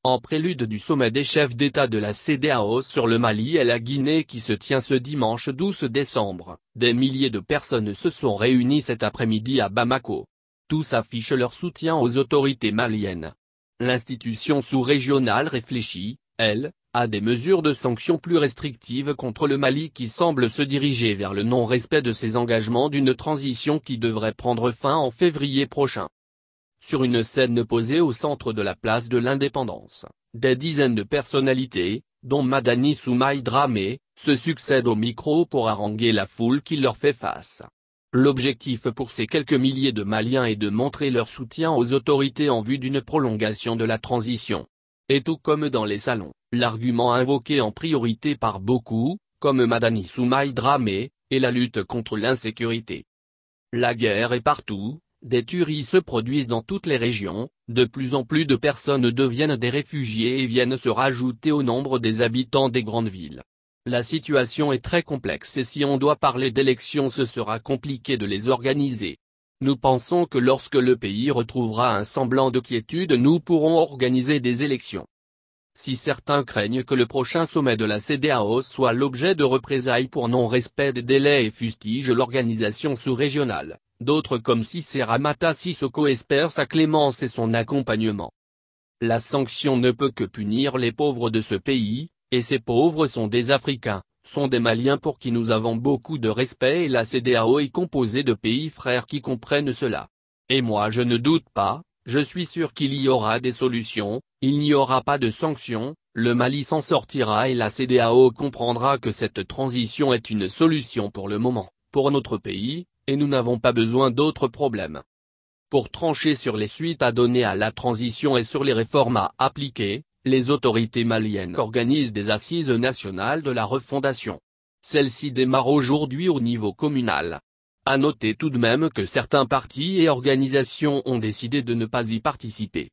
En prélude du sommet des chefs d'État de la CEDEAO sur le Mali et la Guinée qui se tient ce dimanche 12 décembre, des milliers de personnes se sont réunies cet après-midi à Bamako. Tous affichent leur soutien aux autorités maliennes. L'institution sous-régionale réfléchit, elle, à des mesures de sanctions plus restrictives contre le Mali qui semblent se diriger vers le non-respect de ses engagements d'une transition qui devrait prendre fin en février prochain. Sur une scène posée au centre de la place de l'Indépendance, des dizaines de personnalités, dont Madani Soumaï Dramé, se succèdent au micro pour haranguer la foule qui leur fait face. L'objectif pour ces quelques milliers de Maliens est de montrer leur soutien aux autorités en vue d'une prolongation de la transition. Et tout comme dans les salons, l'argument invoqué en priorité par beaucoup, comme Madani Soumaï Dramé, est la lutte contre l'insécurité. La guerre est partout. Des tueries se produisent dans toutes les régions, de plus en plus de personnes deviennent des réfugiés et viennent se rajouter au nombre des habitants des grandes villes. La situation est très complexe et si on doit parler d'élections ce sera compliqué de les organiser. Nous pensons que lorsque le pays retrouvera un semblant de quiétude nous pourrons organiser des élections. Si certains craignent que le prochain sommet de la CEDEAO soit l'objet de représailles pour non-respect des délais et fustigent l'organisation sous-régionale, d'autres comme Cissé Ramata Sissoko espèrent sa clémence et son accompagnement. La sanction ne peut que punir les pauvres de ce pays, et ces pauvres sont des Africains, sont des Maliens pour qui nous avons beaucoup de respect et la CEDEAO est composée de pays frères qui comprennent cela. Et moi je ne doute pas, je suis sûr qu'il y aura des solutions, il n'y aura pas de sanctions, le Mali s'en sortira et la CEDEAO comprendra que cette transition est une solution pour le moment, pour notre pays, et nous n'avons pas besoin d'autres problèmes. Pour trancher sur les suites à donner à la transition et sur les réformes à appliquer, les autorités maliennes organisent des assises nationales de la refondation. Celles-ci démarrent aujourd'hui au niveau communal. À noter tout de même que certains partis et organisations ont décidé de ne pas y participer.